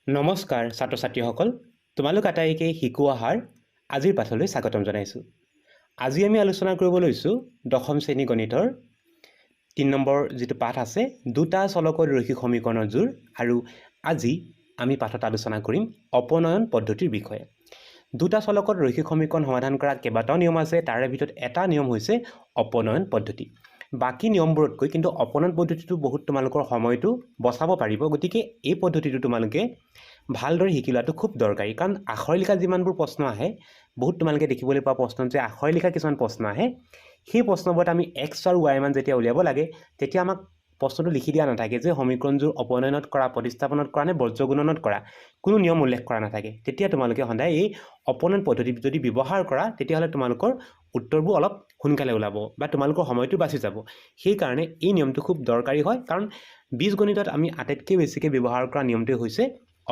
নমস্কাৰ ছাত্ৰ ছাত্ৰীসকল, তোমালোক আটাইকে শিকোৱা অহাৰ আজিৰ পাঠলৈ স্বাগতম জনাইছোঁ। আজি আমি আলোচনা কৰিব লৈছোঁ দশম শ্ৰেণী গণিতৰ ৩ নম্বৰ যিটো পাঠ আছে, দুটা চলকৰ ৰৈখিক সমীকৰণৰ জোৰ। আৰু আজি আমি পাঠত আলোচনা কৰিম অপনয়ন পদ্ধতিৰ বিষয়ে। দুটা চলকৰ ৰৈখিক সমীকৰণ সমাধান কৰা কেইবাটাও নিয়ম আছে, তাৰে ভিতৰত এটা নিয়ম হৈছে অপনয়ন পদ্ধতি। বাকী নিয়মবোৰতকৈ কিন্তু অপনয়ন পদ্ধতিটো বহুত তোমালোকৰ সময়টো বচাব পাৰিব। গতিকে এই পদ্ধতিটো তোমালোকে ভালদৰে শিকি লোৱাটো খুব দৰকাৰী, কাৰণ আখৰ লিখা যিমানবোৰ প্ৰশ্ন আহে, বহুত তোমালোকে দেখিবলৈ পোৱা প্ৰশ্ন যে আখৰ লিখা কিছুমান প্ৰশ্ন আহে, সেই প্ৰশ্নবোৰত আমি এক্স আৰু ৱাই মান যেতিয়া উলিয়াব লাগে, তেতিয়া আমাক প্ৰশ্নটো লিখি দিয়া নাথাকে যে সমীকৰণযোৰ অপনয়নত কৰা, প্ৰতিস্থাপনত কৰা নে বৰ্জগুণনত কৰা, কোনো নিয়ম উল্লেখ কৰা নাথাকে। তেতিয়া তোমালোকে সদায় এই অপনয়ন পদ্ধতি যদি ব্যৱহাৰ কৰা, তেতিয়াহ'লে তোমালোকৰ উত্তৰবোৰ অলপ সোনকালে ওলাব বা তোমালোকৰ সময়টো বাচি যাব। সেইকাৰণে এই নিয়মটো খুব দৰকাৰী হয়, কাৰণ বীজগণিতত আমি আটাইতকৈ বেছিকৈ ব্যৱহাৰ কৰা নিয়মটোৱে হৈছে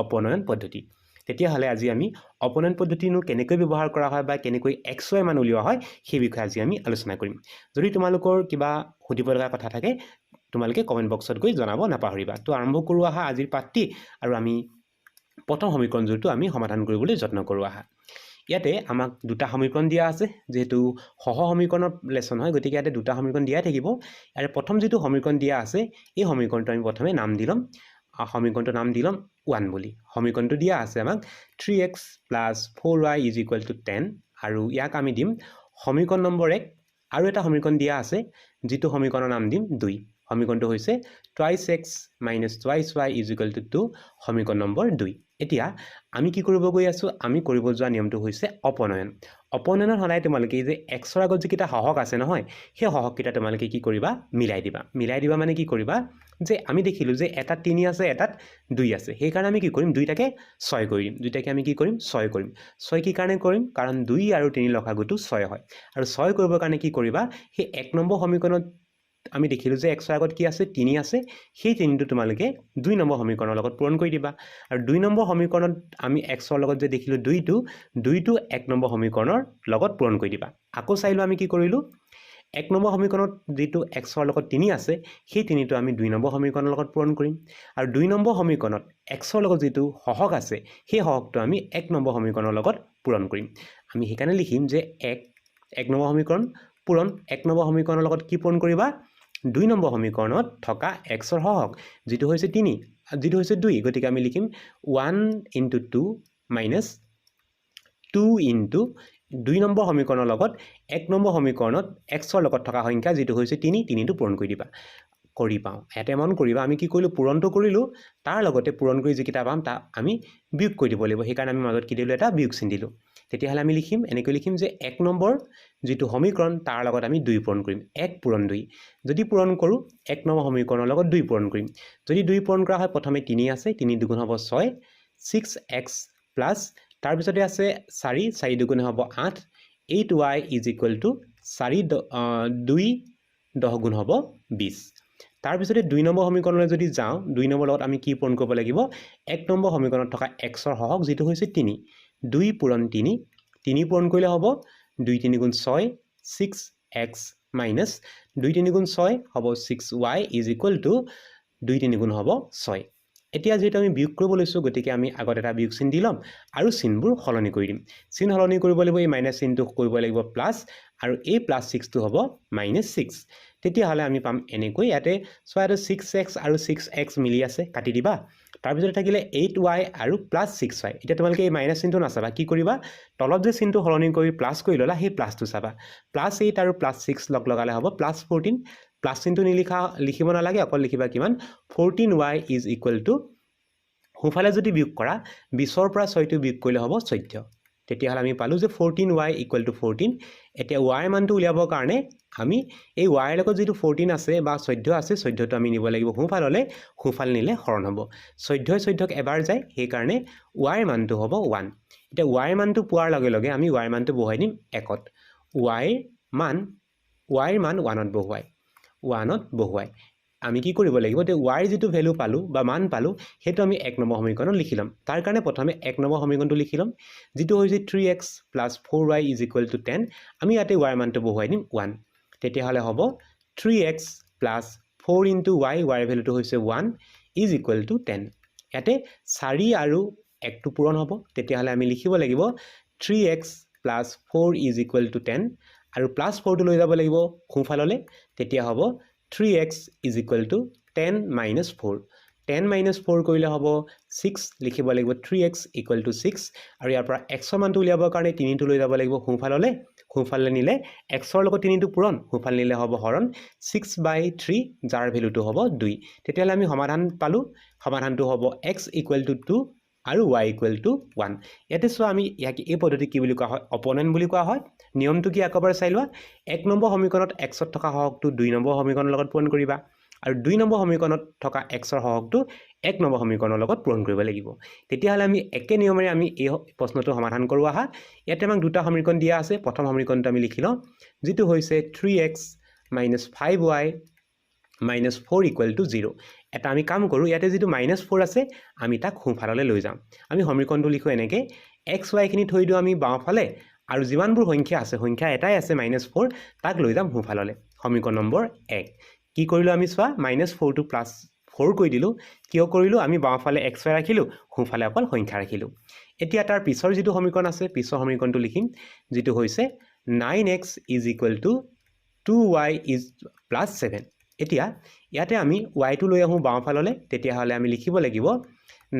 অপনয়ন পদ্ধতি। তেতিয়াহ'লে আজি আমি অপনয়ন পদ্ধতিনো কেনেকৈ ব্যৱহাৰ কৰা হয় বা কেনেকৈ এক্স ৱাই মান উলিওৱা হয়, সেই বিষয়ে আজি আমি আলোচনা কৰিম। যদি তোমালোকৰ কিবা সুধিব লগা কথা থাকে, তোমালোকে কমেণ্ট বক্সত গৈ জনাব নাপাহৰিবা। তো আৰম্ভ কৰোঁ আহা আজিৰ পাঠটি, আৰু আমি প্ৰথম সমীকৰণযোৰটো আমি সমাধান কৰিবলৈ যত্ন কৰোঁ আহা। ইয়াতে আমাক দুটা সমীকৰণ দিয়া আছে, যিহেতু সহ সমীকৰণৰ লেচন হয়, গতিকে ইয়াতে দুটা সমীকৰণ দিয়াই থাকিব। ইয়াৰে প্ৰথম যিটো সমীকৰণ দিয়া আছে, এই সমীকৰণটো আমি প্ৰথমে নাম দি ল'ম। সমীকৰণটোৰ নাম দি ল'ম 1 বুলি। সমীকৰণটো দিয়া আছে আমাক 3x + 4y = 10, আৰু ইয়াক আমি দিম সমীকৰণ নম্বৰ 1। আৰু এটা সমীকৰণ দিয়া আছে, যিটো সমীকৰণৰ নাম দিম 2। সমীকৰণটো হৈছে twice x - twice y = 2, সমীকৰণ নম্বৰ 2। এতিয়া আমি কি কৰিব গৈ আছোঁ, আমি কৰিব যোৱা নিয়মটো হৈছে অপনয়ন। অপনয়নত সদায় তোমালোকে যে এক্সৰ আগত যিকেইটা সহগ আছে নহয়, সেই সহগকেইটা তোমালোকে কি কৰিবা, মিলাই দিবা। মিলাই দিবা মানে কি কৰিবা, যে আমি দেখিলোঁ যে এটাত 3 আছে, এটাত 2 আছে, সেইকাৰণে আমি কি কৰিম, দুইটাকে 6 কৰি দিম। দুইটাকে আমি কি কৰিম, 6 কৰিম। 6 কি কাৰণে কৰিম, কাৰণ 2 আৰু 3 লসাগুটো 6 হয়। আৰু 6 কৰিবৰ কাৰণে কি কৰিবা, সেই 1 নম্বৰ সমীকৰণত আমি দেখিলোঁ যে এক্সৰ আগত কি আছে, 3 আছে, সেই 3টো তোমালোকে 2 নম্বৰ সমীকৰণৰ লগত পূৰণ কৰি দিবা। আৰু 2 নম্বৰ সমীকৰণত আমি এক্সৰ লগত যে দেখিলোঁ 2টো 1 নম্বৰ সমীকৰণৰ লগত পূৰণ কৰি দিবা। আকৌ চাইলোঁ আমি কি কৰিলোঁ, 1 নম্বৰ সমীকৰণত যিটো এক্সৰ লগত 3 আছে, সেই 3টো আমি 2 নম্বৰ সমীকৰণৰ লগত পূৰণ কৰিম। আৰু 2 নম্বৰ সমীকৰণত এক্সৰ লগত যিটো সহগ আছে, সেই সহগটো আমি 1 নম্বৰ সমীকৰণৰ লগত পূৰণ কৰিম। আমি সেইকাৰণে লিখিম যে 1 নম্বৰ সমীকৰণ পূৰণ 1 নম্বৰ সমীকৰণৰ লগত কি পূৰণ কৰিবা, 2 নম্বৰ সমীকৰণত থকা এক্সৰ সহগ, যিটো হৈছে 3, যিটো হৈছে 2। গতিকে আমি লিখিম 1 × 2 - 2 × 2 নম্বৰ সমীকৰণৰ লগত 1 নম্বৰ সমীকৰণত এক্সৰ লগত থকা সংখ্যা, যিটো হৈছে 3টো পূৰণ কৰি দিবা। কৰি পাওঁ ইয়াতে মন কৰিবা, আমি কি কৰিলোঁ, পূৰণটো কৰিলোঁ, তাৰ লগতে পূৰণ কৰি যিকেইটা পাম তাক আমি বিয়োগ কৰি দিব লাগিব। সেইকাৰণে আমি মাজত কি দিলোঁ, এটা বিয়োগ চিন দিলোঁ। তেতিয়াহ'লে আমি লিখিম, এনেকৈ লিখিম যে 1 নম্বৰ যিটো সমীকৰণ, তাৰ লগত আমি 2 পূৰণ কৰিম। 1 পূৰণ 2, যদি পূৰণ কৰোঁ 1 নম্বৰ সমীকৰণৰ লগত 2 পূৰণ কৰিম। যদি 2 পূৰণ কৰা হয়, প্ৰথমে 3 আছে, 3 × 2 = 6, 6x প্লাছ তাৰপিছতে আছে 4, 4 × 2 = 8, 8y = 4, 2 10 গুণ হ'ব 20। তাৰপিছতে 2 নম্বৰ সমীকৰণলৈ যদি যাওঁ, 2 নম্বৰ লগত আমি কি পূৰণ কৰিব লাগিব, 1 নম্বৰ সমীকৰণত থকা এক্সৰ সহগ, যিটো হৈছে 3। 2 পূৰণ 3, 3 পূৰণ কৰিলে হ'ব 2 × 3 = 6, 6x মাইনাছ 2 × 3 = 6 হ'ব 6y = 2 × 3 হ'ব 6। এতিয়া যিহেতু আমি বিয়োগ কৰিব লৈছোঁ, গতিকে আমি আগত এটা বিয়োগ চিন দি ল'ম আৰু চিনবোৰ সলনি কৰি দিম। চিন সলনি কৰিব লাগিব, এই মাইনাছ চিনটো কৰিব লাগিব প্লাছ, আৰু এই +6টো হ'ব -6। তেতিয়াহ'লে আমি পাম এনেকৈ, ইয়াতে চোৱা, ইয়াতে 6x আৰু 6x মিলি আছে, কাটি দিবা। তাৰপিছতে থাকিলে 8y আৰু +6y। এতিয়া তোমালোকে এই মাইনাছ চিনটো নাচাবা, কি কৰিবা, তলত যে চিনটো সলনি কৰি প্লাছ কৰি ল'লা, সেই প্লাছটো চাবা। +8 আৰু +6 লগালে হ'ব +14। প্লাছ চিনটো লিখিব নালাগে, অকল লিখিবা কিমান, 14y = সোঁফালে যদি বিয়োগ কৰা, 20ৰ পৰা 6টো বিয়োগ কৰিলে হ'ব 14। তেতিয়াহ'লে আমি পালোঁ যে 14y = 14। এতিয়া y মানটো উলিয়াবৰ কাৰণে আমি এই y লগত যিটো 14 আছে বা 14 আছে, 14টো আমি নিব লাগিব সোঁফাললৈ, সোঁফাল নিলে হৰণ হ'ব। 14ই 14ক এবাৰ যায়, সেইকাৰণে y মানটো হ'ব 1। এতিয়া y মানটো পোৱাৰ লগে লগে আমি y মানটো বহাই দিম 1ত। y ৰ মান 1ত বহুৱাই আমি কি কৰিব লাগিব, যে y যিটো ভেলু পালোঁ বা মান পালোঁ, সেইটো আমি 1 নম্বৰ সমীকৰণত লিখি ল'ম। তাৰ কাৰণে প্ৰথমে 1 নম্বৰ সমীকৰণটো লিখি ল'ম, যিটো হৈছে 3x + 4y = 10। আমি ইয়াতে y মানটো বহুৱাই দিম 1। তেতিয়াহ'লে হ'ব 3x + 4 × y, y ৰ ভেলুটো হৈছে 1 = 10। ইয়াতে 4 আৰু 1টো পূৰণ হ'ব তেতিয়াহ'লে আমি লিখিব লাগিব 3x plus 4 is equal to 10 আৰু প্লাছ 4টো লৈ যাব লাগিব সোঁফাললৈ তেতিয়া হ'ব 3x is equal to 10 minus 4 10 minus 4 কৰিলে হ'ব 6 লিখিব লাগিব 3x equal to 6 আৰু ইয়াৰ পৰা x ৰ মানটো উলিয়াবৰ কাৰণে 3টো লৈ যাব লাগিব সোঁফাললৈ নিলে x ৰ লগত 3টো পূৰণ সোঁফালে নিলে হ'ব হৰণ 6/3 যাৰ ভেলুটো হ'ব 2 তেতিয়াহ'লে আমি সমাধান পালোঁ সমাধানটো হ'ব x equal to 2 আৰু y equal to 1 ইয়াতে চোৱা আমি ইয়াকে এই পদ্ধতি কি বুলি কোৱা হয় অপনেন্ট বুলি কোৱা হয় নিয়মটো কি একেবাৰে চাই লোৱা 1 নম্বৰ সমীকৰণত x ত থকা সহগটো 2 নম্বৰ সমীকৰণৰ লগত পূৰণ কৰিবা আৰু 2 নম্বৰ সমীকৰণত থকা x ৰ সহগটো 1 নম্বৰ সমীকৰণৰ লগত পূৰণ কৰিব লাগিব তেতিয়াহ'লে আমি একে নিয়মেৰে আমি এই প্ৰশ্নটো সমাধান কৰো আহা ইয়াতে আমাক দুটা সমীকৰণ দিয়া আছে প্ৰথম সমীকৰণটো আমি লিখি লওঁ যেটো হৈছে 3x - 5y - 4 equal to 0 এটা আমি কাম কৰো ইয়াতে যেটো -4 আছে আমি তাক সোঁফাললৈ লৈ যাম আমি সমীকৰণটো লিখো এনেকে x y খিনি থৈ দিও আমি বাওঁফালে আৰু যিমানবোৰ সংখ্যা আছে সংখ্যা এটাই আছে -4 তাক লৈ যাম সোঁফাললৈ সমীকৰণ নম্বৰ 1 কি কৰিলো আমি চোৱা -4 টু +4 কৰি দিলো কিয় কৰিলো আমি বাওঁফালে x y ৰাখিলো সোঁফালে অকল সংখ্যা ৰাখিলো এতিয়া তাৰ পিছৰ যেটো সমীকৰণ আছে পিছৰ সমীকৰণটো লিখিম যেটো হৈছে 9x is equal to 2y is plus 7 এতিয়া ইয়াতে আমি y টো লৈ আহো বাওঁফাললৈ তেতিয়াহ'লে আমি লিখিব লাগিব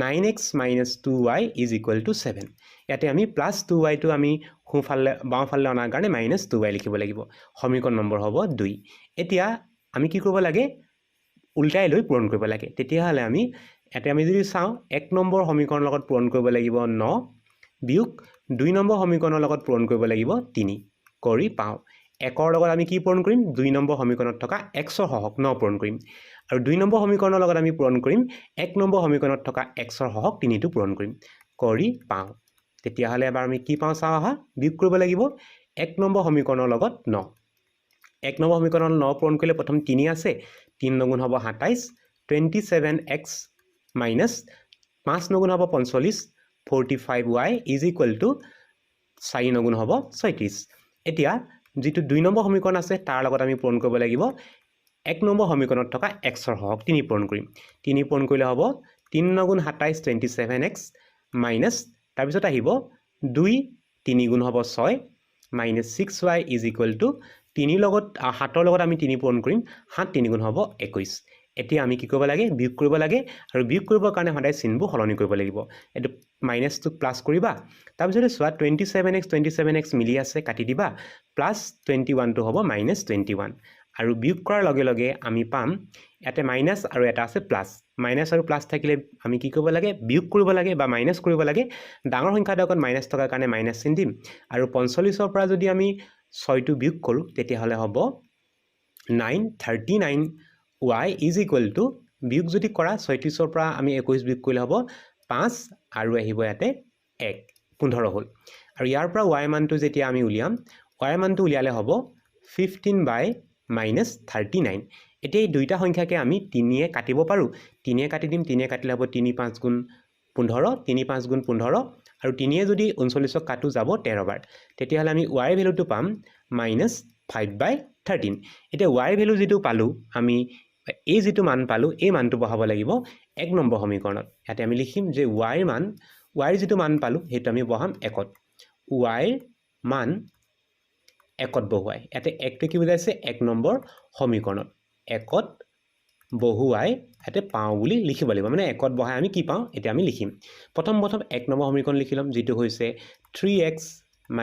9x - 2y is equal to 7 ইয়াতে আমি প্লাস 2y টো আমি সোঁফালে বাওঁফালে অনাৰ কাৰণে -2y লিখিব লাগিব সমীকৰণ নম্বৰ হ'ব 2 এতিয়া আমি কি কৰিব লাগে উল্টাই লৈ পূৰণ কৰিব লাগে তেতিয়াহ'লে আমি ইয়াতে আমি যদি চাওঁ 1 নম্বৰ সমীকৰণৰ লগত পূৰণ কৰিব লাগিব 9 বিয়োগ 2 নম্বৰ সমীকৰণৰ লগত পূৰণ কৰিব লাগিব 3 কৰি পাওঁ 1 ৰ লগত আমি কি পূৰণ কৰিম 2 নম্বৰ সমীকৰণত থকা x ৰ সহগ 9 পূৰণ কৰিম আৰু 2 নম্বৰ সমীকৰণৰ লগত আমি পূৰণ কৰিম 1 নম্বৰ সমীকৰণত থকা x ৰ সহগ 3টো পূৰণ কৰিম কৰি পাওঁ তেতিয়াহ'লে এবাৰ আমি কি পাওঁ চাওঁ আহা বিয়োগ কৰিব লাগিব 1 নম্বৰ সমীকৰণৰ লগত 9 1 নম্বৰ সমীকৰণৰ 9 পূৰণ কৰিলে প্ৰথম 3 আছে 3 9 হ'ব 27 27x minus 5 9 হ'ব 45 45y is equal to 4 9 হ'ব 36 এতিয়া যেটো 2 নম্বৰ সমীকৰণ আছে তাৰ লগত আমি পূৰণ কৰিব লাগিব 1 নম্বৰ সমীকৰণত থকা x ৰ সহগ 3 পূৰণ কৰিম 3 পূৰণ কৰিলে হ'ব 3 9 27 27x minus তাৰ পিছত আহিব 2 3 হ'ব 6 minus 6y is equal to 3 লগত 7 ৰ লগত আমি 3 পূৰণ কৰিম 7 3 হ'ব 21 এতিয়া আমি কি কৰিব লাগে বিয়োগ কৰিব লাগে আৰু বিয়োগ কৰিবৰ কাৰণে সদায় চিহ্নবোৰ সলনি কৰিব লাগিব এটো মাইনাস টু প্লাস কৰিবা তাৰ পিছতে চোৱা 27x মিলি আছে কাটি দিবা প্লাস 21 টো হ'ব -21 আৰু বিয়োগ কৰাৰ লগে লগে আমি পাম ইয়াতে মাইনাস আৰু এটা আছে প্লাস মাইনাস আৰু প্লাস থাকিলে আমি কি কৰিব লাগে বিয়োগ কৰিব লাগে বা মাইনাস কৰিব লাগে ডাঙৰ সংখ্যাৰ আগত মাইনাস থকাৰ কাৰণে মাইনাস চিন দিম আৰু 45 ৰ পৰা যদি আমি 6 টো বিয়োগ কৰো তেতিয়া হলে হ'ব 939 y is equal to বিয়োগ যদি কৰা 36 ৰ পৰা আমি 21 বিয়োগ কৰিলে হ'ব 5 আৰু আহিব ইয়াতে 1 15 হ'ল আৰু ইয়াৰ পৰা y মানটো যেতিয়া আমি উলিয়াম y মানটো উলিয়ালে হ'ব 15/-39 এতিয়া এই দুইটা সংখ্যাকে আমি 3 এ কাটিব পাৰো 3 এ কাটি দিম 3 এ কাটিলে হ'ব 3 5 গুণ 15 3 5 গুণ 15 আৰু 3 এ যদি 39ক কাটো যাব 13 বাৰ তেতিয়াহ'লে আমি y ভ্যালুটো পাম -5/13 এতিয়া y ভ্যালু যেটো পালো আমি এই যেটো মান পালো এই মানটো বহাব লাগিব 1 নম্বৰ সমীকৰণত ইয়াতে আমি লিখিম যে y ৰ যেটো মান পালো হেতু আমি বহাম 1ত y ৰ মান 1ত বহুৱাই ইয়াতে 1টো কি বুজাইছে 1 নম্বৰ সমীকৰণত 1ত বহুৱাই ইয়াতে পাওঁ বুলি লিখিব লাগিব মানে 1ত বহাই আমি কি পাওঁ এটা আমি লিখিম প্ৰথম 1 নম্বৰ সমীকৰণ লিখিলাম যেটো হৈছে 3x -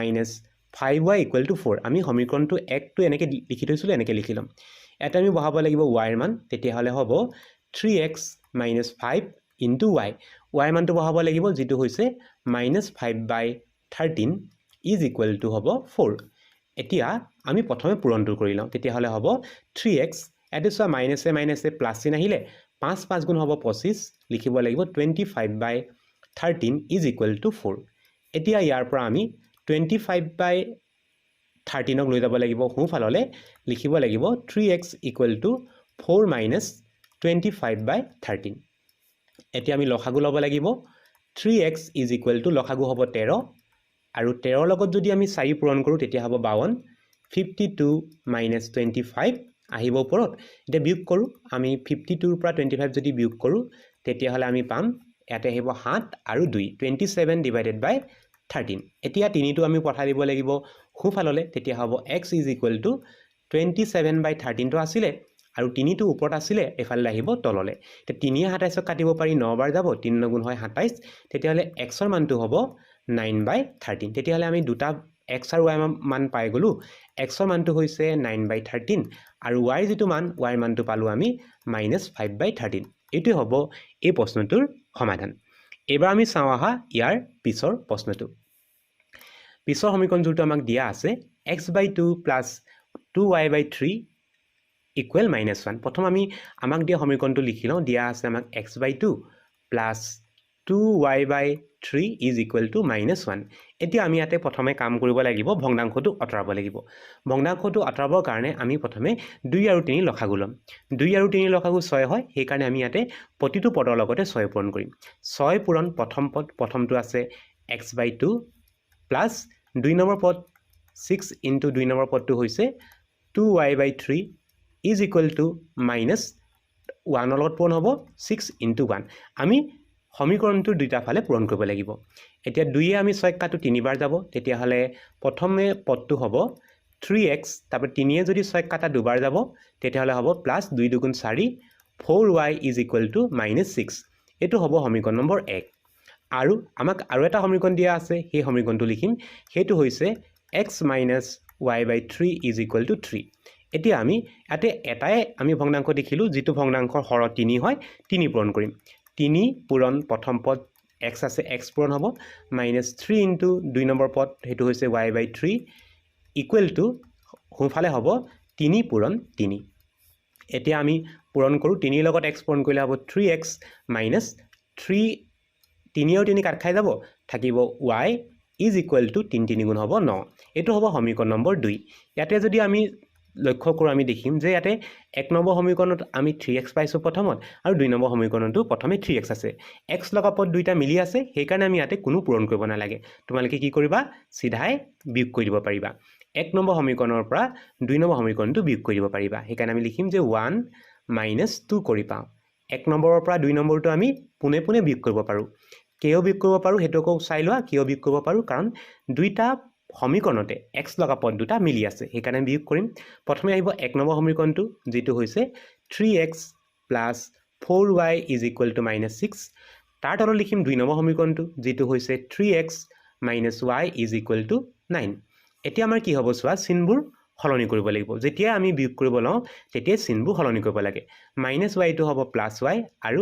5y = 4 আমি সমীকৰণটো 1 টো এনেকে লিখি থৈছিলো এনেকে লিখিলাম এটা আমি বহাব লাগিব y ৰ মান তেতিয়া হলে হ'ব 3x - 5 * y y মানটো বহাব লাগিব যেটো হৈছে -5/13 is equal to হ'ব 4 এতিয়া আমি প্ৰথমে পূৰণটো কৰি লওঁ তেতিয়া হলে হ'ব 3x এটো সা মাইনাসে প্লাস চিন আহিলে 5 5 গুণ হ'ব 25 লিখিব লাগিব 25/13 is equal to 4 এতিয়া ইয়াৰ পৰা আমি 25/13 ক লৈ যাব লাগিব সোঁফাললৈ লিখিব লাগিব 3x = 4 - 25/13 এতিয়া আমি লসাগু ল'ব লাগিব 3x is equal to লসাগু হ'ব 13 আৰু 13 লগত যদি আমি 4 পূৰণ কৰো তেতিয়া হ'ব 52 52 - 25 আহিব ওপৰত এতিয়া বিয়োগ কৰো আমি 52 ৰ পৰা 25 যদি বিয়োগ কৰো তেতিয়া হলে আমি পাম ইয়াতে আহিব 7 আৰু 2 27 ডিভাইডেড বাই 13 এতিয়া 3টো আমি পঠাই দিব লাগিব সোঁফাললৈ তেতিয়া হ'ব x ইজ ইকুৱেল টু 27 বাই 13টো আছিলে আৰু 3টো ওপৰত আছিলে এফালে আহিব তললৈ এতিয়া 3 27ক কাটিব পাৰি 9 বাৰ যাব 3 9 গুণ হয় 27 তেতিয়াহ'লে x ৰ মানটো হ'ব 9 বাই 13 তেতিয়াহ'লে আমি দুটা x আৰু y মান পাই গ'লো x ৰ মানটো হৈছে 9 বাই 13 আৰু y যিটো মান y ৰ মানটো পালো আমি -5 বাই 13 এইটোৱে হ'ব এই প্ৰশ্নটোৰ সমাধান এবাৰ আমি চাওঁ আহা ইয়াৰ পিছৰ প্ৰশ্নটো পিছৰ সমীকৰণটো আমাক দিয়া আছে x/2 + 2y/3 = -1 প্ৰথম আমি আমাক দিয়া সমীকৰণটো লিখি লওঁ দিয়া আছে আমাক x/2 + 2y/3 = -1 এতিয়া আমি ইয়াতে প্ৰথমে কাম কৰিব লাগিব ভগ্নাংশটো আঁতৰাব লাগিব ভগ্নাংশটো আঁতৰাবৰ কাৰণে আমি প্ৰথমে 2 আৰু 3 লসাগু ল'ম 2 আৰু 3 লসাগু 6 হয় সেইকাৰণে আমি ইয়াতে প্ৰতিটো পদৰ লগতে 6 পূৰণ কৰিম 6 পূৰণ প্ৰথম পদ প্ৰথমটো আছে x/2 প্লাছ 2 নম্বৰ পদ 6 * 2 নম্বৰ পদটো হৈছে 2y/3 = -1 লগত পূৰণ হ'ব 6 * 1 আমি সমীকৰণটো দুইটা ফালে পূৰণ কৰিব লাগিব এতিয়া 2 আমি 6 কাটো 3 বাৰ যাব তেতিয়াহ'লে প্ৰথমে পদটো হ'ব 3x তাৰপৰা 3 যদি 6 কাটা দুবাৰ যাব তেতিয়াহ'লে হ'ব +2 * 2 = 4 4y = -6 এইটো হ'ব সমীকৰণ নম্বৰ 1 আৰু আমাক আৰু এটা সমীকৰণ দিয়া আছে সেই সমীকৰণটো লিখিম সেইটো হৈছে x - y/3 = 3 এতিয়া আমি ইয়াতে এটাই আমি ভগ্নাংশ দেখিলোঁ যিটো ভগ্নাংশৰ হৰ 3 হয় 3 পূৰণ কৰিম 3 পূৰণ প্ৰথম পদ x আছে x পূৰণ হ'ব -3 * 2 নম্বৰ পদ সেইটো হৈছে y/3 = সোঁফালে হ'ব 3 পূৰণ 3 এতিয়া আমি পূৰণ কৰোঁ 3 লগত x পূৰণ কৰিলে হ'ব 3x - 3 3 আৰু 3 কাট খাই যাব থাকিব y = 3 3 গুণ হ'ব 9 এইটো হ'ব সমীকৰণ নম্বৰ 2 ইয়াতে যদি আমি লক্ষ্য কৰোঁ আমি দেখিম যে ইয়াতে 1 নম্বৰ সমীকৰণত আমি 3x পাইছোঁ প্ৰথমত আৰু 2 নম্বৰ সমীকৰণতো প্ৰথমে 3x আছে x লগা পদ দুইটা মিলি আছে সেইকাৰণে আমি ইয়াতে কোনো পূৰণ কৰিব নালাগে তোমালোকে কি কৰিবা সিধাই বিয়োগ কৰি দিব পাৰিবা 1 নম্বৰ সমীকৰণৰ পৰা 2 নম্বৰ সমীকৰণটো বিয়োগ কৰি দিব পাৰিবা সেইকাৰণে আমি লিখিম যে 1 - 2 কৰি পাওঁ 1 নম্বৰৰ পৰা 2 নম্বৰটো আমি পুনে পুনে বিয়োগ কৰিব পাৰোঁ কিয় বিয়োগ কৰিব পাৰোঁ সেইটো আকৌ চাই লোৱা কিয় বিয়োগ কৰিব পাৰোঁ কাৰণ দুইটা সমীকৰণতে x লগা পদ দুটা মিলি আছে সেইকাৰণে বিয়োগ কৰিম প্ৰথমে আহিব 1 নম্বৰ সমীকৰণটো যিটো হৈছে 3x + 4y = -6 তাৰ তলত লিখিম 2 নম্বৰ সমীকৰণটো যিটো হৈছে 3x - y = 9 এতিয়া আমাৰ কি হ'ব চোৱা চিনবোৰ সলনি কৰিব লাগিব যেতিয়া আমি বিয়োগ কৰিব লওঁ তেতিয়া চিনবোৰ সলনি কৰিব লাগে -y টো হ'ব +y আৰু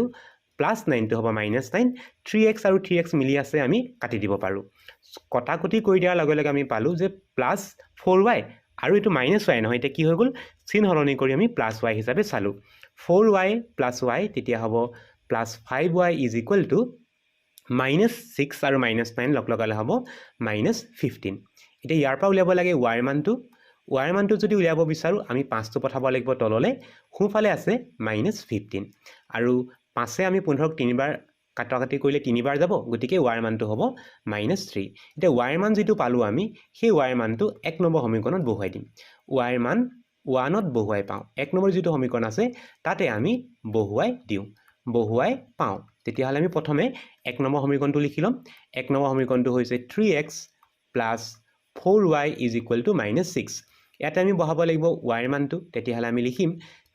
+9 টো হ'ব -9 3x আৰু 3x মিলি আছে আমি কাটি দিব পাৰোঁ কটাকটি কৰি দিয়াৰ লগে লগে আমি পালোঁ যে +4y আৰু এইটো -y নহয় এতিয়া কি হৈ গ'ল চিন সলনি কৰি আমি +y হিচাপে চালোঁ 4y + y তেতিয়া হ'ব +5y = -6 আৰু -9 লগ লগালে হ'ব -15 এতিয়া ইয়াৰ পৰা উলিয়াব লাগে y ৰ মানটো যদি উলিয়াব বিচাৰোঁ আমি 5টো পঠাব লাগিব তললৈ সোঁফালে আছে -15 আৰু 5 আমি 15ক 3 বাৰ কাটাকাটি কৰিলে 3 বাৰ যাব গতিকে y ৰ মানটো হ'ব -3 এতিয়া y ৰ মান যিটো পালোঁ আমি সেই y ৰ মানটো 1 নম্বৰ সমীকৰণত বহুৱাই দিম y ৰ মান 1ত বহুৱাই পাওঁ 1 নম্বৰ যিটো সমীকৰণ আছে তাতে আমি বহুৱাই দিওঁ বহুৱাই পাওঁ তেতিয়াহ'লে আমি প্ৰথমে 1 নম্বৰ সমীকৰণটো লিখি ল'ম 1 নম্বৰ সমীকৰণটো হৈছে 3x + 4y = -6 ইয়াতে আমি বহাব লাগিব y ৰ মানটো তেতিয়াহ'লে আমি লিখিম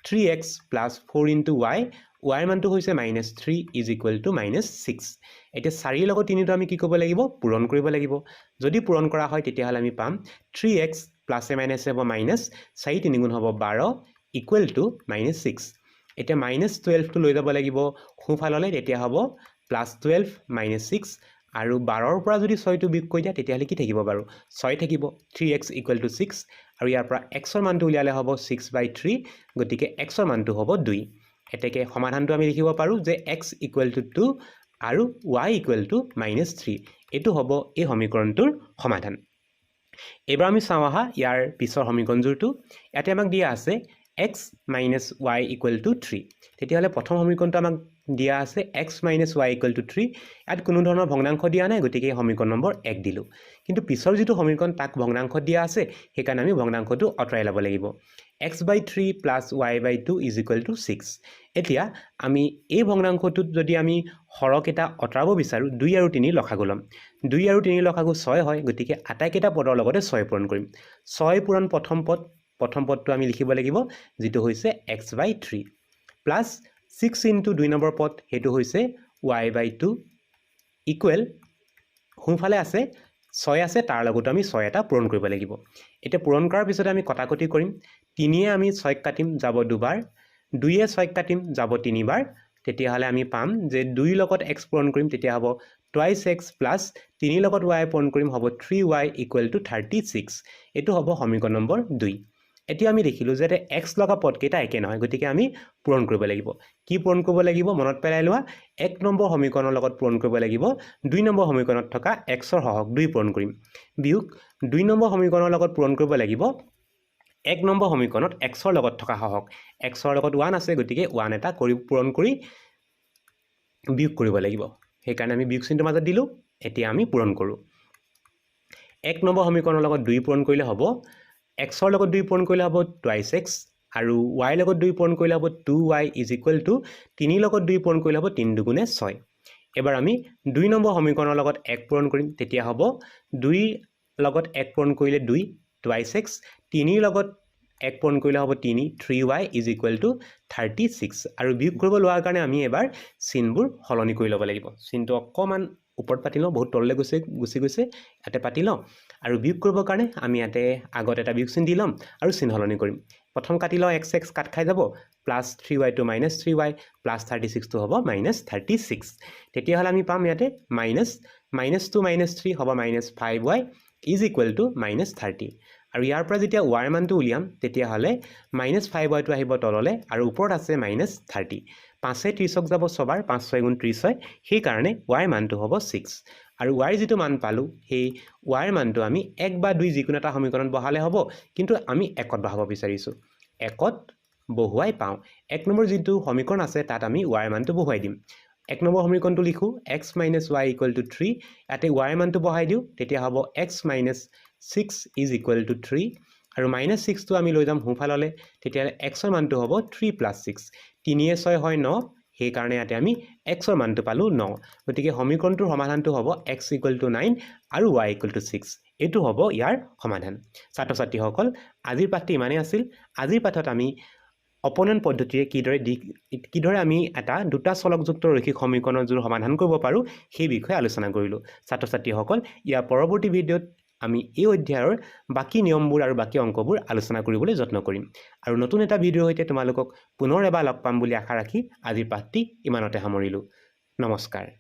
3x + 4 * y y ৰ মানটো হৈছে -3 = -6 এতিয়া 4 লগত 3টো আমি কি কৰিব লাগিব পূৰণ কৰিব লাগিব যদি পূৰণ কৰা হয় তেতিয়াহ'লে আমি পাম 3x + - হ'ব -4 3 গুণ হ'ব 12 = -6 এতিয়া -12 টো লৈ যাব লাগিব সোঁফাললৈ তেতিয়া হ'ব +12 - 6 আৰু 12ৰ পৰা যদি 6টো বিয়োগ কৰি দিয়া তেতিয়াহ'লে কি থাকিব বাৰু 6 থাকিব 3x = 6 আৰু ইয়াৰ পৰা x ৰ মানটো উলিয়ালে হ'ব 6/3 গতিকে x ৰ মানটো হ'ব 2 এতেকে সমাধানটো আমি লিখিব পাৰোঁ যে x = 2 আৰু y = -3 এইটো হ'ব এই সমীকৰণটোৰ সমাধান এবাৰ আমি চাওঁ আহা ইয়াৰ পিছৰ সমীকৰণটো ইয়াতে আমাক দিয়া আছে x - y = 3 তেতিয়াহ'লে প্ৰথম সমীকৰণটো আমাক দিয়া আছে x - y = 3 ইয়াত কোনো ধৰণৰ ভগ্নাংশ দিয়া নাই গতিকে সমীকৰণ নম্বৰ 1 দিলোঁ কিন্তু পিছৰ যিটো সমীকৰণ তাক ভগ্নাংশ দিয়া আছে সেইকাৰণে আমি ভগ্নাংশটো আঁতৰাই ল'ব লাগিব x/3 + y/2 = 6 এতিয়া আমি এই ভগ্নাংশটোত যদি আমি হৰকেইটা আঁতৰাব বিচাৰোঁ 2 আৰু 3 লসাগু ল'ম 2 আৰু 3 লসাগু 6 হয় গতিকে আটাইকেইটা পদৰ লগতে 6 পূৰণ কৰিম 6 পূৰণ প্ৰথম পদটো আমি লিখিব লাগিব যেটো হৈছে x/3 প্লাস 6 * 2 নম্বৰ পদ হেতু হৈছে y/2 ইকুৱেল সোঁফালে আছে 6 আছে তাৰ লগতে আমি 6 এটা পূৰণ কৰিব লাগিব এটা পূৰণ কৰাৰ পিছত আমি কটাকটি কৰিম 3 আমি 6 কাটিম যাব দুবাৰ 2 6 কাটিম যাব তিনিবাৰ তেতিয়া হলে আমি পাম যে 2 লগত x পূৰণ কৰিম তেতিয়া হ'ব twice x plus 3 লগত y পূৰণ কৰিম হ'ব 3y = 36 এটো হ'ব সমীকৰণ নম্বৰ 2 এতিয়া আমি দেখিলো যে x লগা পদকেইটা একে নহয় গতিকে আমি পূৰণ কৰিব লাগিব কি পূৰণ কৰিব লাগিব মনত পেলাই লোৱা 1 নম্বৰ সমীকৰণৰ লগত পূৰণ কৰিব লাগিব 2 নম্বৰ সমীকৰণত থকা x ৰ হৰক 2 পূৰণ কৰিম বিয়োগ 2 নম্বৰ সমীকৰণৰ লগত পূৰণ কৰিব লাগিব 1 নম্বৰ সমীকৰণত x ৰ লগত থকা হৰক x ৰ লগত 1 আছে গতিকে 1 এটা কৰি পূৰণ কৰি বিয়োগ কৰিব লাগিব সেই কাৰণে আমি বিয়োগ চিহ্নৰ মাজত দিলো এতিয়া আমি পূৰণ কৰো 1 নম্বৰ সমীকৰণৰ লগত 2 পূৰণ কৰিলে হ'ব x ৰ লগত 2 পূৰণ কৰিলে হ'ব twice x আৰু y লগত 2 পূৰণ কৰিলে হ'ব 2y = 3 লগত 2 পূৰণ কৰিলে হ'ব 3 দুগুণে 6 এবাৰ আমি 2 নম্বৰ সমীকৰণৰ লগত 1 পূৰণ কৰিম তেতিয়া হ'ব 2 লগত 1 পূৰণ কৰিলে 2 twice x 3 লগত 1 পূৰণ কৰিলে হ'ব 3 3y = 36 আৰু বিয়োগ কৰিব লোৱাৰ কাৰণে আমি এবাৰ চিনবোৰ হলনি কৰি ল'ব লাগিব চিনটো অকমান ওপৰত পাতি লওঁ বহুত তললৈ গুচি গৈছে ইয়াতে পাতি লওঁ আৰু বিয়োগ কৰিবৰ কাৰণে আমি ইয়াতে আগত এটা বিয়োগ চিন দি ল'ম আৰু চিন হলনি কৰিম প্ৰথম কাটি লওঁ x কাট খাই যাব +3y to -3y +36 টো হ'ব -36 তেতিয়া হলে আমি পাম ইয়াতে -2 -3 হ'ব -5y = -30 আৰু ইয়াৰ পৰা যেতিয়া y ৰ মানটো উলিয়াম তেতিয়া হলে -5y টো আহিব তললে আৰু ওপৰত আছে -30 5 এ 30ক যাব ছবাৰ 5 6 গুণ 30 হয় সেই কাৰণে y ৰ মানটো হ'ব 6 আৰু y যেটো মান পালো সেই y ৰ মানটো আমি 1 বা 2 যিকোনো এটা সমীকৰণত বহালে হ'ব কিন্তু আমি 1ত বহাব বিচাৰিছো 1ত বহুৱাই পাওঁ 1 নম্বৰ যেটো সমীকৰণ আছে তাত আমি y ৰ মানটো বহুৱাই দিম 1 নম্বৰ সমীকৰণটো লিখো x - y = 3 ইয়াতে y ৰ মানটো বহাই দিও তেতিয়া হ'ব x - 6 = 3 আৰু -6 টো আমি লৈ যাম সোঁফাললে তেতিয়া x ৰ মানটো হ'ব 3 + 6 3 এ 6 হয় 9 সেই কাৰণে ইয়াতে আমি x ৰ মানটো পালো 9 গতিকে সমীকৰণটোৰ সমাধানটো হ'ব x = 9 আৰু y = 6 এটো হ'ব ইয়াৰ সমাধান ছাত্ৰ ছাত্ৰীসকল আজিৰ পাঠটি ইমানেই আছিল আজিৰ পাঠত আমি অপনয়ন পদ্ধতিৰে কিদৰে আমি এটা দুটা চলকযুক্ত ৰৈখিক সমীকৰণৰ জোৰ সমাধান কৰিব পাৰো সেই বিষয়ে আলোচনা কৰিলো ছাত্ৰ ছাত্ৰীসকল ইয়াৰ পৰৱৰ্তী ভিডিঅ'ত আমি এই অধ্যায়ৰ বাকি নিয়মবোৰ আৰু বাকি অংকবোৰ আলোচনা কৰিবলৈ যত্ন কৰিম আৰু নতুন এটা ভিডিঅ'ৰ সৈতে তোমালোকক পুনৰ এবাৰ লগ পাম বুলি আশা ৰাখি আজিৰ পাঠটি ইমানতে সামৰিলো নমস্কাৰ